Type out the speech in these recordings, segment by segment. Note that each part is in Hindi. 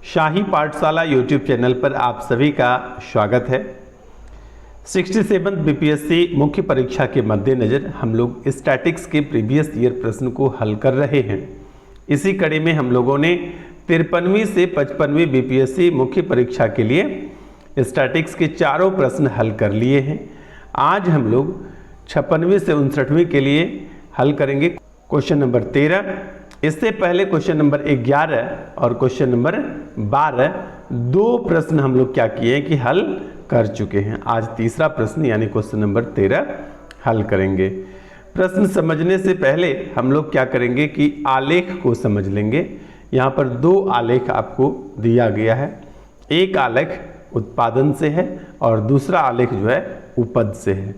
शाही पाठशाला यूट्यूब चैनल पर आप सभी का स्वागत है। 67 बीपीएससी मुख्य परीक्षा के मद्देनज़र हम लोग स्टैटिक्स के प्रीवियस ईयर प्रश्न को हल कर रहे हैं। इसी कड़ी में हम लोगों ने 53वीं से 55वीं बीपीएससी मुख्य परीक्षा के लिए स्टैटिक्स के चारों प्रश्न हल कर लिए हैं। आज हम लोग 56वीं से 59वीं के लिए हल करेंगे क्वेश्चन नंबर 13। इससे पहले क्वेश्चन नंबर 11 और क्वेश्चन नंबर 12 दो प्रश्न हम लोग क्या किए हैं कि हल कर चुके हैं। आज तीसरा प्रश्न यानी क्वेश्चन नंबर 13 हल करेंगे। प्रश्न समझने से पहले हम लोग क्या करेंगे कि आलेख को समझ लेंगे। यहाँ पर दो आलेख आपको दिया गया है। एक आलेख उत्पादन से है और दूसरा आलेख जो है उपज से है।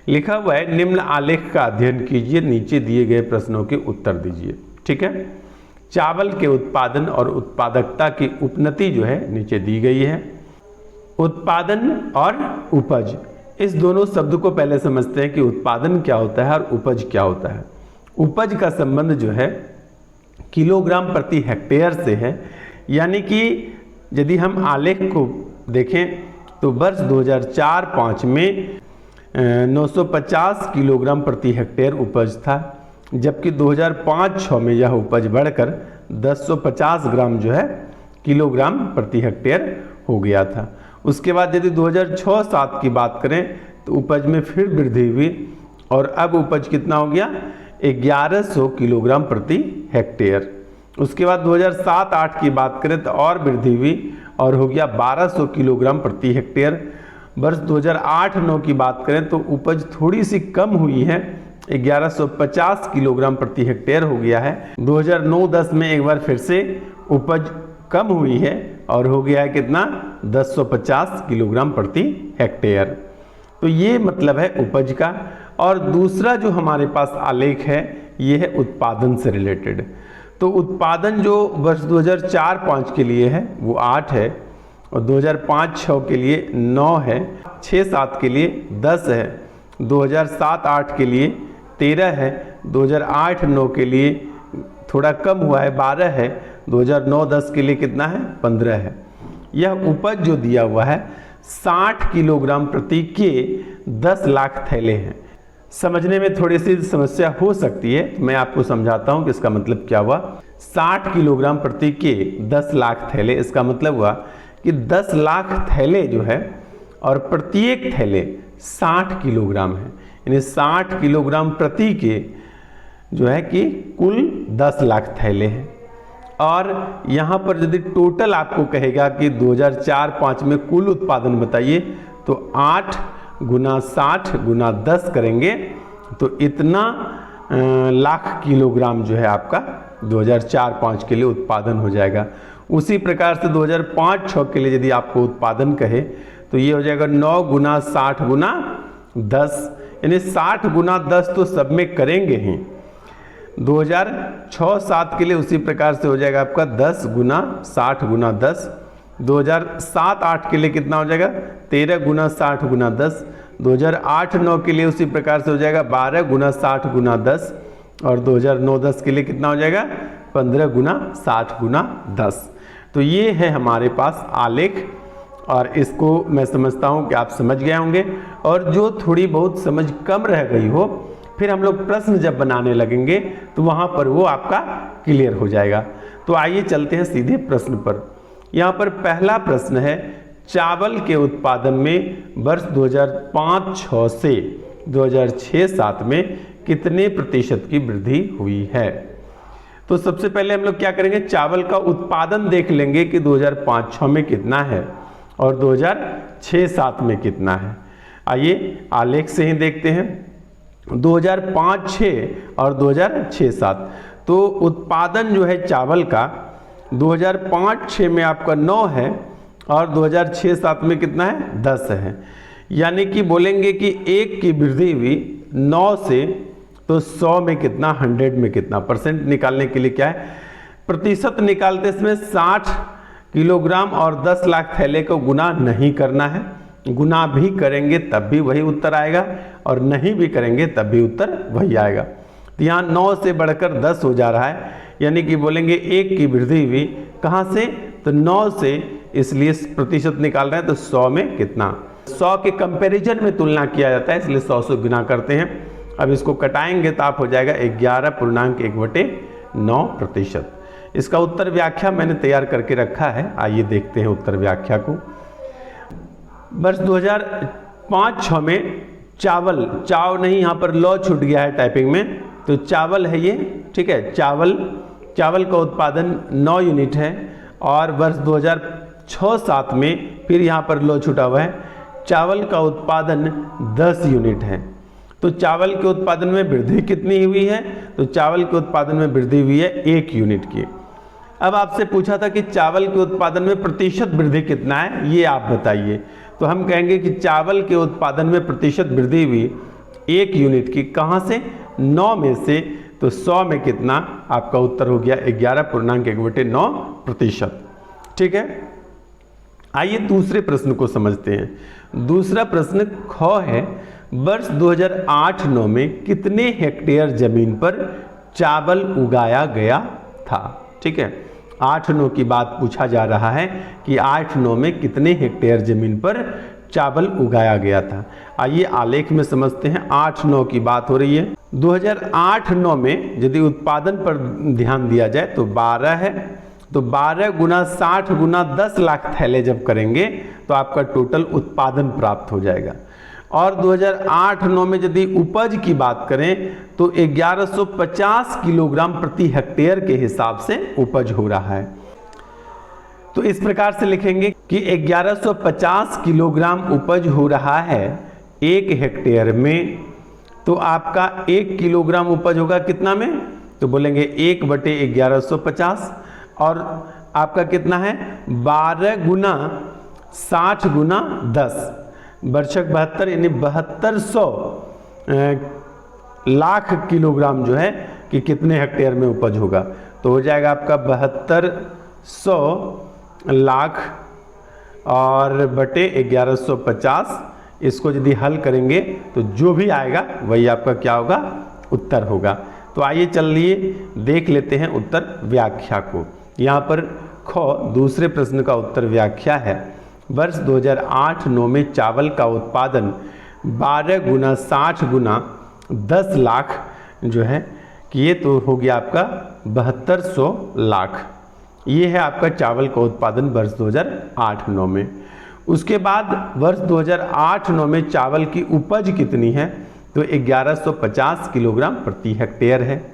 लिखा हुआ है निम्न आलेख का अध्ययन कीजिए, नीचे दिए गए प्रश्नों के उत्तर दीजिए। ठीक है। चावल के उत्पादन और उत्पादकता की उपनति जो है नीचे दी गई है। उत्पादन और उपज, इस दोनों शब्द को पहले समझते हैं कि उत्पादन क्या होता है और उपज क्या होता है। उपज का संबंध जो है किलोग्राम प्रति हेक्टेयर से है। यानी कि यदि हम आलेख को देखें तो वर्ष 2004-05 में 950 किलोग्राम प्रति हेक्टेयर उपज था, जबकि 2005-06 में यह उपज बढ़कर 1050 ग्राम जो है किलोग्राम प्रति हेक्टेयर हो गया था। उसके बाद यदि 2006-07 की बात करें तो उपज में फिर वृद्धि हुई और अब उपज कितना हो गया 1100 किलोग्राम प्रति हेक्टेयर। उसके बाद 2007-08 की बात करें तो और वृद्धि हुई और हो गया 1200 किलोग्राम प्रति हेक्टेयर। वर्ष 2008-09 की बात करें तो उपज थोड़ी सी कम हुई है, 1150 किलोग्राम प्रति हेक्टेयर हो गया है। 2009-10 में एक बार फिर से उपज कम हुई है और हो गया है कितना 1050 किलोग्राम प्रति हेक्टेयर। तो ये मतलब है उपज का। और दूसरा जो हमारे पास आलेख है ये है उत्पादन से रिलेटेड। तो उत्पादन जो वर्ष 2004-05 के लिए है वो 8 है और 2005-06 के लिए 9 है, 6-7 के लिए 10 है, 2007-08 के लिए 13 है, 2008-09 के लिए थोड़ा कम हुआ है 12 है, 2009-10 के लिए कितना है 15 है। यह उपज जो दिया हुआ है 60 किलोग्राम प्रति के 10 लाख थैले हैं। समझने में थोड़ी सी समस्या हो सकती है, मैं आपको समझाता हूं कि इसका मतलब क्या हुआ। 60 किलोग्राम प्रति के 10 लाख थैले, इसका मतलब हुआ कि 10 लाख थैले जो है और प्रत्येक थैले 60 किलोग्राम है, यानी 60 किलोग्राम प्रति के जो है कि कुल 10 लाख थैले हैं। और यहाँ पर यदि टोटल आपको कहेगा कि 2004-05 में कुल उत्पादन बताइए तो 8 गुना 60 गुना 10 करेंगे तो इतना लाख किलोग्राम जो है आपका 2004-05 के लिए उत्पादन हो जाएगा। उसी प्रकार से 2005-06 के लिए यदि आपको उत्पादन कहे तो ये हो जाएगा 9 गुना 60 गुना 10, यानी 60 गुना 10 तो सब में करेंगे ही। 2006-07 के लिए उसी प्रकार से हो जाएगा आपका 10 गुना 60 गुना 10। 2007-08 के लिए कितना हो जाएगा 13 गुना 60 गुना 10। 2008-09 के लिए उसी प्रकार से हो जाएगा 12 गुना 60 गुना 10 और 2009-10 के लिए कितना हो जाएगा 15 गुना 60 गुना 10। तो ये है हमारे पास आलेख और इसको मैं समझता हूँ कि आप समझ गए होंगे। और जो थोड़ी बहुत समझ कम रह गई हो फिर हम लोग प्रश्न जब बनाने लगेंगे तो वहाँ पर वो आपका क्लियर हो जाएगा। तो आइए चलते हैं सीधे प्रश्न पर। यहाँ पर पहला प्रश्न है चावल के उत्पादन में वर्ष 2005-06 से 2006-07 में कितने प्रतिशत की वृद्धि हुई है। तो सबसे पहले हम लोग क्या करेंगे, चावल का उत्पादन देख लेंगे कि 2005-06 में कितना है और 2006-07 में कितना है। आइए आलेख से ही देखते हैं 2005-06 और 2006-07। तो उत्पादन जो है चावल का 2005-06 में आपका 9 है और 2006-07 में कितना है 10 है। यानी कि बोलेंगे कि एक की वृद्धि हुई 9 से तो 100 में कितना 100 में कितना। परसेंट निकालने के लिए क्या है प्रतिशत निकालते इसमें 60 किलोग्राम और 10 लाख थैले को गुना नहीं करना है। गुना भी करेंगे तब भी वही उत्तर आएगा और नहीं भी करेंगे तब भी उत्तर वही आएगा। तो यहाँ 9 से बढ़कर 10 हो जा रहा है, यानी कि बोलेंगे एक की वृद्धि हुई कहाँ से तो 9 से इसलिए प्रतिशत निकाल रहे हैं, तो 100 में कितना, 100 के कंपैरिजन में तुलना किया जाता है, इसलिए 100 से गुना करते हैं। अब इसको कटाएंगे तो आप हो जाएगा 11.1/9%। इसका उत्तर व्याख्या मैंने तैयार करके रखा है, आइए देखते हैं उत्तर व्याख्या को। वर्ष 2005-6 में चावल, चाव नहीं, यहाँ पर लॉ छूट गया है टाइपिंग में, तो चावल है ये, ठीक है, चावल का उत्पादन 9 यूनिट है। और वर्ष 2006-7 में फिर यहाँ पर लॉ छूटा हुआ है, चावल का उत्पादन 10 यूनिट है। तो चावल के उत्पादन में वृद्धि कितनी हुई है, तो चावल के उत्पादन में वृद्धि हुई है 1 यूनिट की। अब आपसे पूछा था कि चावल के उत्पादन में प्रतिशत वृद्धि कितना है, ये आप बताइए। तो हम कहेंगे कि चावल के उत्पादन में प्रतिशत वृद्धि हुई 1 यूनिट की, कहाँ से, 9 में से, तो 100 में कितना, आपका उत्तर हो गया 11.1/9%। ठीक है, आइए दूसरे प्रश्न को समझते हैं। दूसरा प्रश्न ख है, वर्ष 2008-9 में कितने हेक्टेयर जमीन पर चावल उगाया गया था। ठीक है, 8-9 की बात पूछा जा रहा है कि 8-9 में कितने हेक्टेयर जमीन पर चावल उगाया गया था। आइए आलेख में समझते हैं। 8-9 की बात हो रही है। 2008-9 में यदि उत्पादन पर ध्यान दिया जाए तो 12 है, तो 12 गुना 60 गुना 10 लाख थैले जब करेंगे तो आपका टोटल उत्पादन प्राप्त हो जाएगा। और 2008-9 में यदि उपज की बात करें तो 1150 किलोग्राम प्रति हेक्टेयर के हिसाब से उपज हो रहा है। तो इस प्रकार से लिखेंगे कि 1150 किलोग्राम उपज हो रहा है 1 हेक्टेयर में, तो आपका 1 किलोग्राम उपज होगा कितना में, तो बोलेंगे 1/1150। और आपका कितना है, 12 गुना 60 गुना 10, वर्षक 72 यानी 7200 लाख किलोग्राम जो है कि कितने हेक्टेयर में उपज होगा, तो हो जाएगा आपका 7200 लाख और बटे 1150। इसको यदि हल करेंगे तो जो भी आएगा वही आपका क्या होगा, उत्तर होगा। तो आइए चलिए देख लेते हैं उत्तर व्याख्या को। यहाँ पर ख दूसरे प्रश्न का उत्तर व्याख्या है, वर्ष 2008-9 में चावल का उत्पादन 12 गुना 60 गुना 10 लाख जो है कि ये तो हो गया आपका 7200 लाख। ये है आपका चावल का उत्पादन वर्ष 2008-9 में। उसके बाद वर्ष 2008-9 में चावल की उपज कितनी है, तो 1150 किलोग्राम प्रति हेक्टेयर है।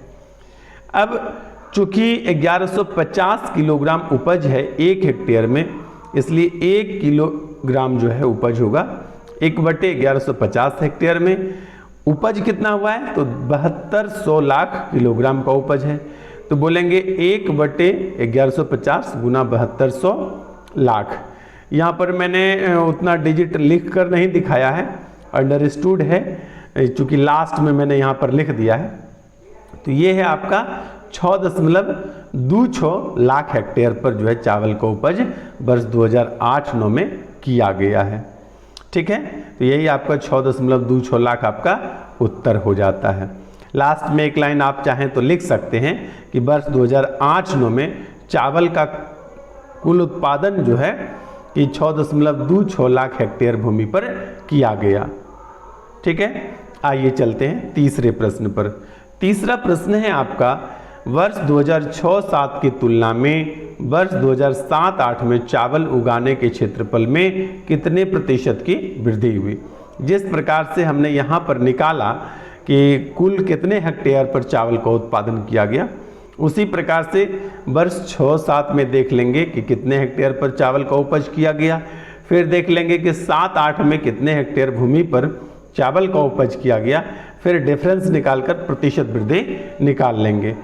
अब चूंकि 1150 किलोग्राम उपज है 1 हेक्टेयर में, इसलिए 1 किलोग्राम जो है उपज होगा 1/1150 हेक्टेयर में। उपज कितना हुआ है, तो 7200 लाख किलोग्राम का उपज है, तो बोलेंगे 1/1150 गुना 7200 लाख। यहाँ पर मैंने उतना डिजिट लिख कर नहीं दिखाया है, अंडरस्टूड है, चूँकि लास्ट में मैंने यहाँ पर लिख दिया है। तो ये है आपका 6.26 लाख हेक्टेयर पर जो है चावल का उपज वर्ष 2008-9 में किया गया है। ठीक है, तो यही आपका 6.26 लाख आपका उत्तर हो जाता है। लास्ट में एक लाइन आप चाहें तो लिख सकते हैं कि वर्ष 2008-9 में चावल का कुल उत्पादन जो है कि 6.26 लाख हेक्टेयर भूमि पर किया गया। ठीक है, आइए चलते हैं तीसरे प्रश्न पर। तीसरा प्रश्न है आपका, वर्ष 2006-7 की तुलना में वर्ष 2007-8 में चावल उगाने के क्षेत्रफल में कितने प्रतिशत की वृद्धि हुई। जिस प्रकार से हमने यहाँ पर निकाला कि कुल कितने हेक्टेयर पर चावल का उत्पादन किया गया, उसी प्रकार से वर्ष 6-7 में देख लेंगे कि कितने हेक्टेयर पर चावल का उपज किया गया, फिर देख लेंगे कि 7-8 में कितने हेक्टेयर भूमि पर चावल का उपज किया गया, फिर डिफरेंस निकालकर प्रतिशत वृद्धि निकाल लेंगे।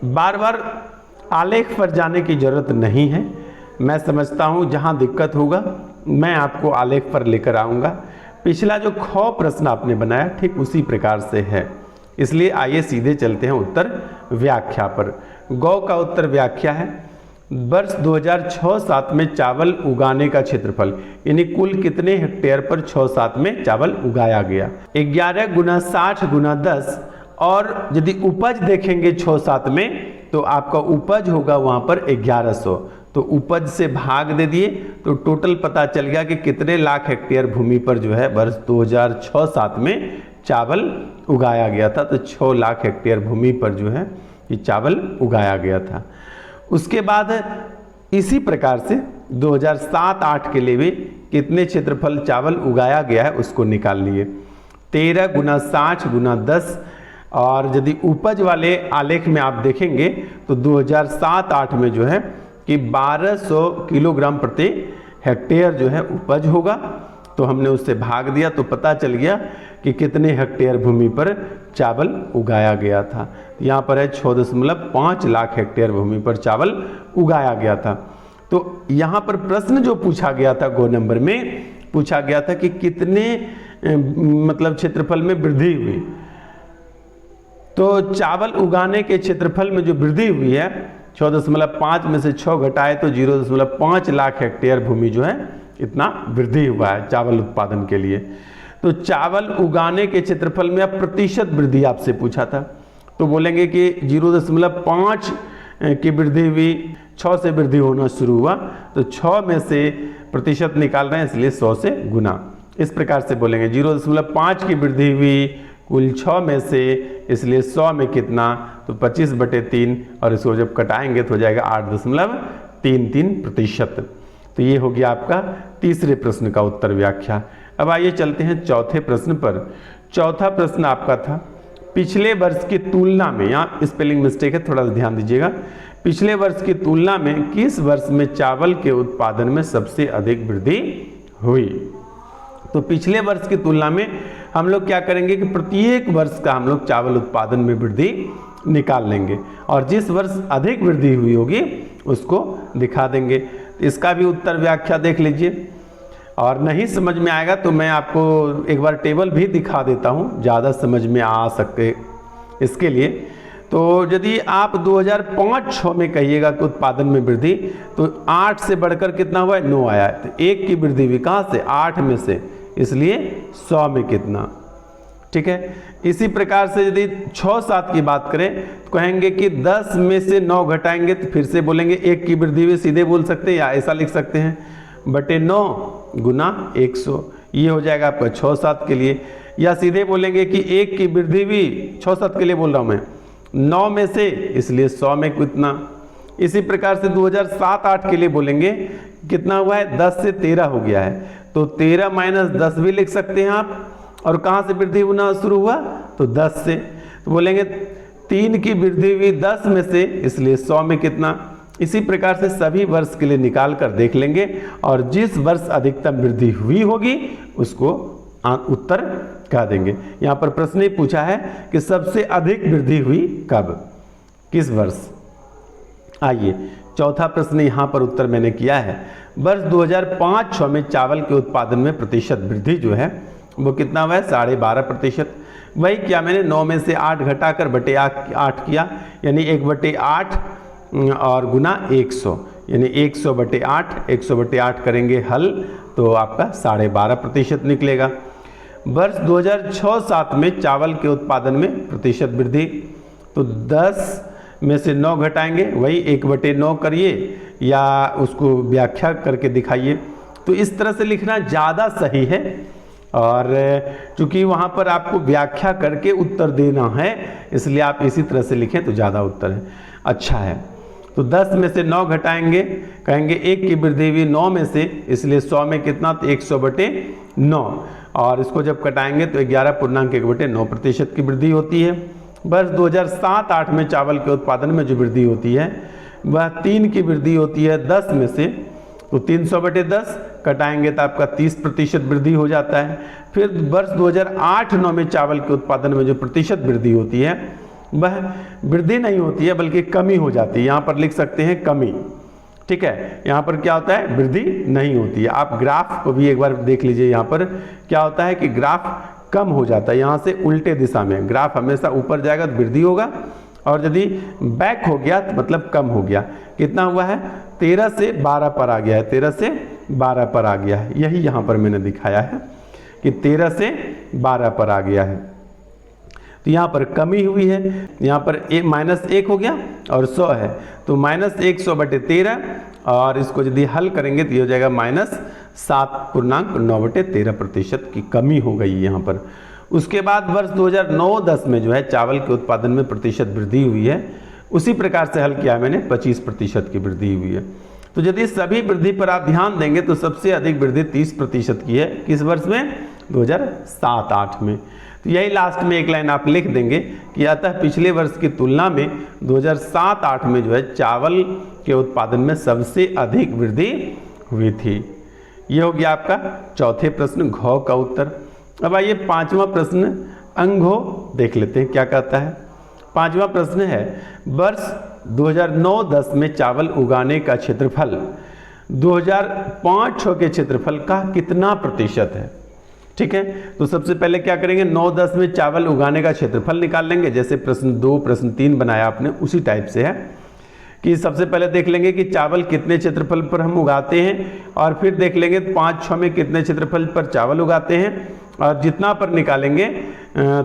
बार बार आलेख पर जाने की जरूरत नहीं है। मैं समझता हूँ जहाँ दिक्कत होगा मैं आपको आलेख पर लेकर आऊँगा। पिछला जो ख प्रश्न आपने बनाया ठीक उसी प्रकार से है, इसलिए आइए सीधे चलते हैं उत्तर व्याख्या पर। गौ का उत्तर व्याख्या है, वर्ष 2006-7 में चावल उगाने का क्षेत्रफल यानी कुल कितने हेक्टेयर पर 6-7 में चावल उगाया गया, 11 गुना 60 गुना 10। और यदि उपज देखेंगे 6-7 में तो आपका उपज होगा वहाँ पर 1100, तो उपज से भाग दे दिए तो टोटल पता चल गया कि कितने लाख हेक्टेयर भूमि पर जो है वर्ष 2006-07 में चावल उगाया गया था। तो 6 लाख हेक्टेयर भूमि पर जो है ये चावल उगाया गया था। उसके बाद इसी प्रकार से 2007-08 के लिए भी कितने क्षेत्रफल चावल उगाया गया है उसको निकाल लिए। 13 × 60 × 10, और यदि उपज वाले आलेख में आप देखेंगे तो 2007-08 में जो है कि 1200 किलोग्राम प्रति हेक्टेयर जो है उपज होगा। तो हमने उससे भाग दिया तो पता चल गया कि कितने हेक्टेयर भूमि पर चावल उगाया गया था। यहाँ पर है 6.5 लाख हेक्टेयर भूमि पर चावल उगाया गया था। तो यहाँ पर प्रश्न जो पूछा गया था गो नंबर में पूछा गया था कि कितने मतलब क्षेत्रफल में वृद्धि हुई। तो चावल उगाने के क्षेत्रफल में जो वृद्धि हुई है 6.5 में से 6 घटाए तो 0.5 लाख हेक्टेयर भूमि जो है इतना वृद्धि हुआ है चावल उत्पादन के लिए। तो चावल उगाने के क्षेत्रफल में अब प्रतिशत वृद्धि आपसे पूछा था, तो बोलेंगे कि 0.5 की वृद्धि हुई, 6 से वृद्धि होना शुरू हुआ तो 6 में से प्रतिशत निकाल रहे हैं इसलिए 100 से गुना। इस प्रकार से बोलेंगे 0.5 की वृद्धि हुई कुल 6 में से, इसलिए 100 में कितना तो 25/3, और इसको जब कटाएंगे तो हो जाएगा 8.33%। तो ये हो गया आपका तीसरे प्रश्न का उत्तर व्याख्या। अब आइए चलते हैं चौथे प्रश्न पर। चौथा प्रश्न आपका था पिछले वर्ष की तुलना में, यहाँ स्पेलिंग मिस्टेक है थोड़ा सा ध्यान दीजिएगा, पिछले वर्ष की तुलना में किस वर्ष में चावल के उत्पादन में सबसे अधिक वृद्धि हुई। तो पिछले वर्ष की तुलना में हम लोग क्या करेंगे कि प्रत्येक वर्ष का हम लोग चावल उत्पादन में वृद्धि निकाल लेंगे और जिस वर्ष अधिक वृद्धि हुई होगी उसको दिखा देंगे। इसका भी उत्तर व्याख्या देख लीजिए, और नहीं समझ में आएगा तो मैं आपको एक बार टेबल भी दिखा देता हूँ, ज़्यादा समझ में आ सकते इसके लिए। तो यदि आप 2005-06 में कहिएगा कि उत्पादन में वृद्धि, तो 8 से बढ़कर कितना हुआ है 9 आया है, तो 1 की वृद्धि हुई कहाँ से 8 में से, इसलिए 100 में कितना, ठीक है। इसी प्रकार से यदि 6-7 की बात करें तो कहेंगे कि 10 में से 9 घटाएंगे तो फिर से बोलेंगे 1 की वृद्धि हुई, सीधे बोल सकते हैं या ऐसा लिख सकते हैं बटे 9 गुना 100, ये हो जाएगा आपका 6-7 के लिए। या सीधे बोलेंगे कि 1 की वृद्धि हुई, 6-7 के लिए बोल रहा हूँ मैं, 9 में से, इसलिए 100 में कितना। इसी प्रकार से 2007-08 के लिए बोलेंगे कितना हुआ है 10 से 13 हो गया है, तो 13 - 10 भी लिख सकते हैं आप। और कहाँ से वृद्धि होना शुरू हुआ तो 10 से, तो बोलेंगे 3 की वृद्धि हुई 10 में से, इसलिए 100 में कितना। इसी प्रकार से सभी वर्ष के लिए निकाल कर देख लेंगे और जिस वर्ष अधिकतम वृद्धि हुई होगी उसको उत्तर कह देंगे। यहाँ पर प्रश्न ही पूछा है कि सबसे अधिक वृद्धि हुई कब, किस वर्ष। आइए चौथा प्रश्न यहाँ पर उत्तर मैंने किया है। वर्ष 2005-06 में चावल के उत्पादन में प्रतिशत वृद्धि जो है वो कितना हुआ है 12.5%। वही क्या मैंने 9 में से 8 घटाकर बटे 8 किया, यानी 1/8 और गुना 100, यानी 100/8, 100/8 करेंगे हल तो आपका 12.5% निकलेगा। वर्ष 2006-07 में चावल के उत्पादन में प्रतिशत वृद्धि, तो 10 में से 9 घटाएंगे, वही 1/9 करिए या उसको व्याख्या करके दिखाइए। तो इस तरह से लिखना ज़्यादा सही है, और चूंकि वहाँ पर आपको व्याख्या करके उत्तर देना है इसलिए आप इसी तरह से लिखें तो ज़्यादा उत्तर है अच्छा है। तो 10 में से 9 घटाएंगे, कहेंगे 1 की वृद्धि हुई 9 में से, इसलिए 100 में कितना तो 100/9, और इसको जब कटाएंगे तो 11.1/9% की वृद्धि होती है। वर्ष 2007-08 में चावल के उत्पादन में जो वृद्धि होती है वह 3 की वृद्धि होती है 10 में से, तो 300/10 कटाएंगे तो आपका 30% वृद्धि हो जाता है। फिर वर्ष 2008-09 में चावल के उत्पादन में जो प्रतिशत वृद्धि होती है वह वृद्धि नहीं होती है बल्कि कमी हो जाती है, यहाँ पर लिख सकते हैं कमी, ठीक है। यहाँ पर क्या होता है वृद्धि नहीं होती है। आप ग्राफ को भी एक बार देख लीजिए, यहाँ पर क्या होता है कि ग्राफ कम हो जाता है, यहाँ से उल्टे दिशा में ग्राफ हमेशा ऊपर जाएगा तो वृद्धि होगा, और यदि बैक हो गया तो मतलब कम हो गया। कितना हुआ है 13 से 12 पर आ गया है, 13 से 12 पर आ गया है, यही यहाँ पर मैंने दिखाया है कि 13 से 12 पर आ गया है। तो यहाँ पर कमी हुई है, यहाँ पर -1 हो गया और 100 है, तो -100/13 और इसको यदि हल करेंगे तो ये हो जाएगा -7.9/13% की कमी हो गई यहाँ पर। उसके बाद वर्ष 2009-10 में जो है चावल के उत्पादन में प्रतिशत वृद्धि हुई है, उसी प्रकार से हल किया मैंने 25% की वृद्धि हुई है। तो यदि सभी वृद्धि पर आप ध्यान देंगे तो सबसे अधिक वृद्धि 30% की है। किस वर्ष में? 2007-8 में। तो यही लास्ट में एक लाइन आप लिख देंगे कि अतः पिछले वर्ष की तुलना में 2007-8 में जो है चावल के उत्पादन में सबसे अधिक वृद्धि हुई थी। ये हो गया आपका चौथे प्रश्न घ का उत्तर। अब आइए पांचवा प्रश्न अंघो देख लेते हैं क्या कहता है। पांचवा प्रश्न है वर्ष 2009-10 में चावल उगाने का क्षेत्रफल 2005-6 के क्षेत्रफल का कितना प्रतिशत है? ठीक है, तो सबसे पहले क्या करेंगे, 9-10 में चावल उगाने का क्षेत्रफल निकाल लेंगे। जैसे प्रश्न 2 प्रश्न 3 बनाया आपने उसी टाइप से है कि सबसे पहले देख लेंगे कि चावल कितने क्षेत्रफल पर हम उगाते हैं, और फिर देख लेंगे 5-6 में कितने क्षेत्रफल पर चावल उगाते हैं, और जितना पर निकालेंगे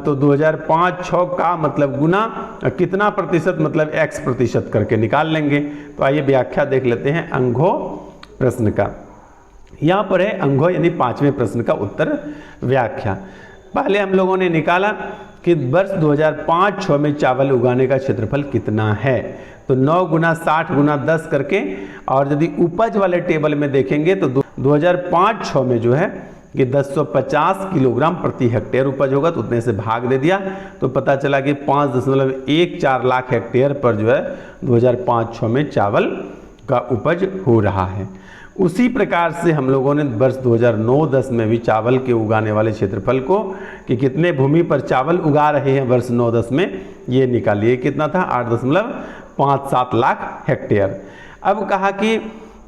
तो 2005-6 का मतलब गुना कितना प्रतिशत मतलब x प्रतिशत करके निकाल लेंगे। तो आइए व्याख्या देख लेते हैं अंघो प्रश्न का। यहाँ पर है अंघो यानी पांचवें प्रश्न का उत्तर व्याख्या। पहले हम लोगों ने निकाला कि वर्ष 2005-6 में चावल उगाने का क्षेत्रफल कितना है, तो 9 गुना 60 गुना 10 करके, और यदि उपज वाले टेबल में देखेंगे तो 2005-6 में जो है कि 1050 किलोग्राम प्रति हेक्टेयर उपज होगा, तो उतने से भाग दे दिया तो पता चला कि 5.14 लाख हेक्टेयर पर जो है 2005-6 में चावल का उपज हो रहा है। उसी प्रकार से हम लोगों ने वर्ष 2009-10 में भी चावल के उगाने वाले क्षेत्रफल को कि कितने भूमि पर चावल उगा रहे हैं वर्ष 9-10 में, ये निकालिए कितना था 8.57 लाख हेक्टेयर। अब कहा कि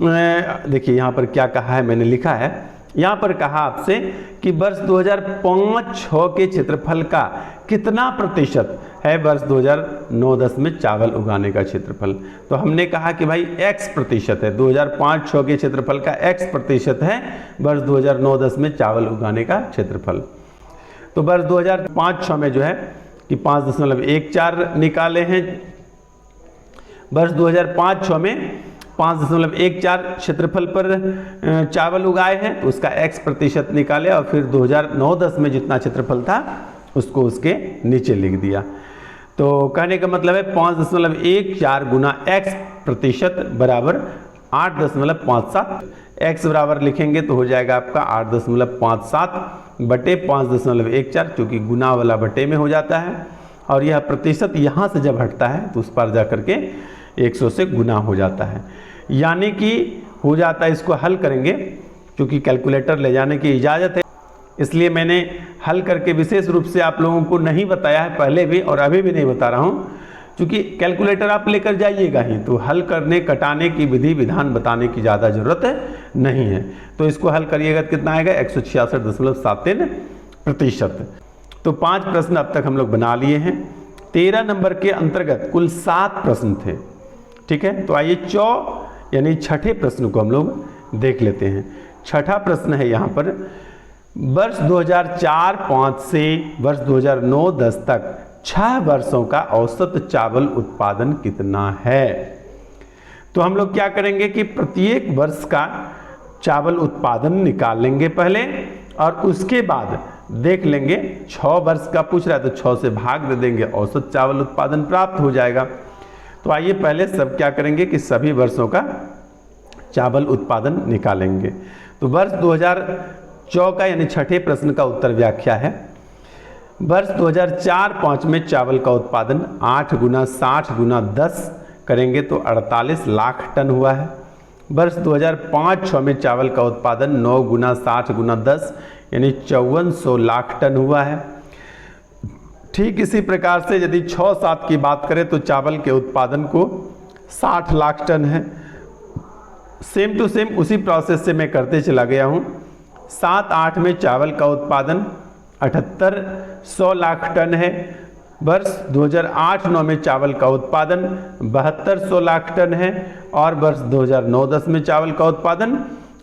देखिए यहाँ पर क्या कहा है, मैंने लिखा है यहाँ पर कहा आपसे कि वर्ष 2005-6 के क्षेत्रफल का कितना प्रतिशत है वर्ष 2009-10 में चावल उगाने का क्षेत्रफल। तो हमने कहा कि भाई x प्रतिशत है, 2005-6 के क्षेत्रफल का x प्रतिशत है वर्ष 2009-10 में चावल उगाने का क्षेत्रफल। तो वर्ष 2005-6 में जो है कि 5.14 निकाले हैं, वर्ष 2005-6 में 5.14 क्षेत्रफल पर चावल उगाए हैं, तो उसका x प्रतिशत निकाले, और फिर 2009-10 में जितना क्षेत्रफल था उसको उसके नीचे लिख दिया। तो कहने का मतलब है 5.14 गुना x प्रतिशत बराबर 8.57। x बराबर लिखेंगे तो हो जाएगा आपका 8.57 बटे 5.14, चूँकि गुना वाला बटे में हो जाता है, और यह प्रतिशत यहाँ से जब हटता है तो उस पर जा करके 100 से गुना हो जाता है, यानी कि हो जाता है। इसको हल करेंगे, क्योंकि कैलकुलेटर ले जाने की इजाज़त है, इसलिए मैंने हल करके विशेष रूप से आप लोगों को नहीं बताया है, पहले भी और अभी भी नहीं बता रहा हूँ, क्योंकि कैलकुलेटर आप लेकर जाइएगा ही तो हल करने कटाने की विधि विधान बताने की ज़्यादा ज़रूरत नहीं है। तो इसको हल करिएगा तो कितना आएगा 166.73%। तो 5 प्रश्न अब तक हम लोग बना लिए हैं। 13 नंबर के अंतर्गत कुल 7 प्रश्न थे, ठीक है। तो आइए यानी छठे प्रश्न को हम लोग देख लेते हैं। छठा प्रश्न है यहाँ पर, वर्ष 2004-5 से वर्ष 2009-10 तक 6 वर्षों का औसत चावल उत्पादन कितना है। तो हम लोग क्या करेंगे कि प्रत्येक वर्ष का चावल उत्पादन निकाल लेंगे पहले, और उसके बाद देख लेंगे 6 वर्ष का पूछ रहा है तो 6 से भाग दे देंगे, औसत चावल उत्पादन प्राप्त हो जाएगा। तो आइए पहले सब क्या करेंगे कि सभी वर्षों का चावल उत्पादन निकालेंगे। तो वर्ष 2004 का यानी छठे प्रश्न का उत्तर व्याख्या है। वर्ष 2004-5 में चावल का उत्पादन 8 गुना 60 गुना 10 करेंगे तो 48 लाख टन हुआ है। वर्ष 2005-6 में चावल का उत्पादन 9 गुना 60 गुना 10 यानी 5400 लाख टन हुआ है। ठीक इसी प्रकार से यदि 6-7 की बात करें तो चावल के उत्पादन को 60 लाख टन है। सेम टू सेम उसी प्रोसेस से मैं करते चला गया हूँ। 7-8 में चावल का उत्पादन 7800 लाख टन है। वर्ष 2008-9 में चावल का उत्पादन 7200 लाख टन है, और वर्ष 2009-10 में चावल का उत्पादन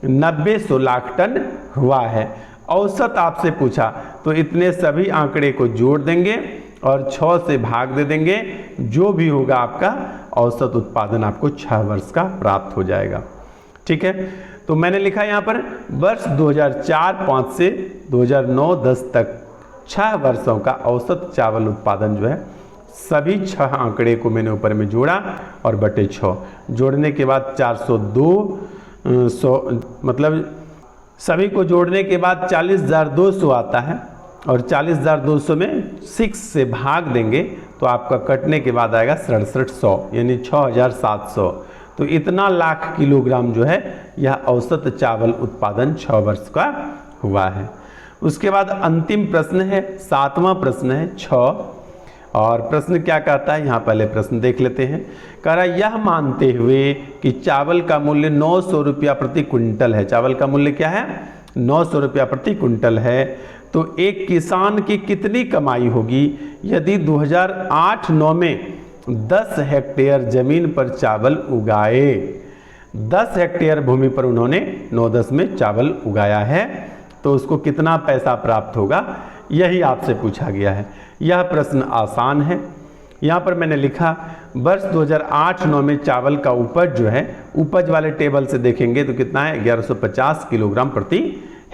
900 लाख टन हुआ है। औसत आपसे पूछा तो इतने सभी आंकड़े को जोड़ देंगे और 6 से भाग दे देंगे, जो भी होगा आपका औसत उत्पादन आपको 6 वर्ष का प्राप्त हो जाएगा। ठीक है, तो मैंने लिखा यहाँ पर वर्ष 2004-05 से 2009-10 तक 6 वर्षों का औसत चावल उत्पादन जो है, सभी 6 आंकड़े को मैंने ऊपर में जोड़ा और बटे 6 जोड़ने के बाद 402 मतलब सभी को जोड़ने के बाद 40,200 आता है और 40,200 में 6 से भाग देंगे तो आपका कटने के बाद आएगा 6700 यानी 6,700। तो इतना लाख किलोग्राम जो है यह औसत चावल उत्पादन 6 वर्ष का हुआ है। उसके बाद अंतिम प्रश्न है, 7वां प्रश्न है 6, और प्रश्न क्या कहता है यहाँ पहले प्रश्न देख लेते हैं। कह रहा यह मानते हुए कि चावल का मूल्य 900 रुपया प्रति क्विंटल है, चावल का मूल्य क्या है 900 रुपया प्रति क्विंटल है, तो एक किसान की कितनी कमाई होगी यदि 2008-09 में 10 हेक्टेयर जमीन पर चावल उगाए। 10 हेक्टेयर भूमि पर उन्होंने 9-10 में चावल उगाया है तो उसको कितना पैसा प्राप्त होगा, यही आपसे पूछा गया है। यह प्रश्न आसान है। यहाँ पर मैंने लिखा वर्ष 2008-09 में चावल का उपज जो है, उपज वाले टेबल से देखेंगे तो कितना है 1150 किलोग्राम प्रति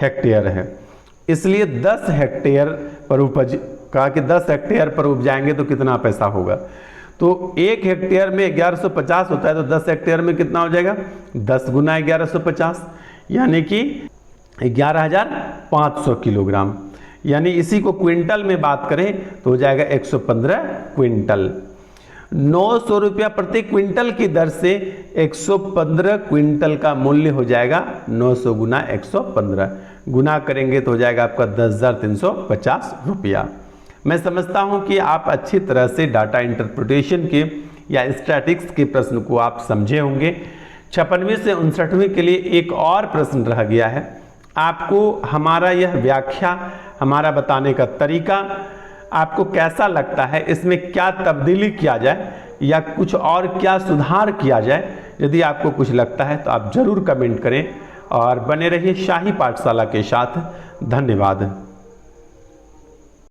हेक्टेयर है। इसलिए 10 हेक्टेयर पर उपज कहा कि 10 हेक्टेयर पर उपजाएंगे तो कितना पैसा होगा, तो 1 हेक्टेयर में 1150 होता है तो 10 हेक्टेयर में कितना हो जाएगा 10 गुना 1150 यानी कि 11,500 किलोग्राम, यानी इसी को क्विंटल में बात करें तो हो जाएगा 115 क्विंटल। 900 रुपया प्रति क्विंटल की दर से 115 क्विंटल का मूल्य हो जाएगा 900 गुना 115, गुना करेंगे तो हो जाएगा आपका 10,350 रुपया। मैं समझता हूं कि आप अच्छी तरह से डाटा इंटरप्रिटेशन के या स्टैटिक्स के प्रश्न को आप समझे होंगे। 56वीं से 59वीं के लिए एक और प्रश्न रह गया है। आपको हमारा यह व्याख्या, हमारा बताने का तरीका आपको कैसा लगता है, इसमें क्या तब्दीली किया जाए या कुछ और क्या सुधार किया जाए, यदि आपको कुछ लगता है तो आप ज़रूर कमेंट करें और बने रहिए शाही पाठशाला के साथ। धन्यवाद।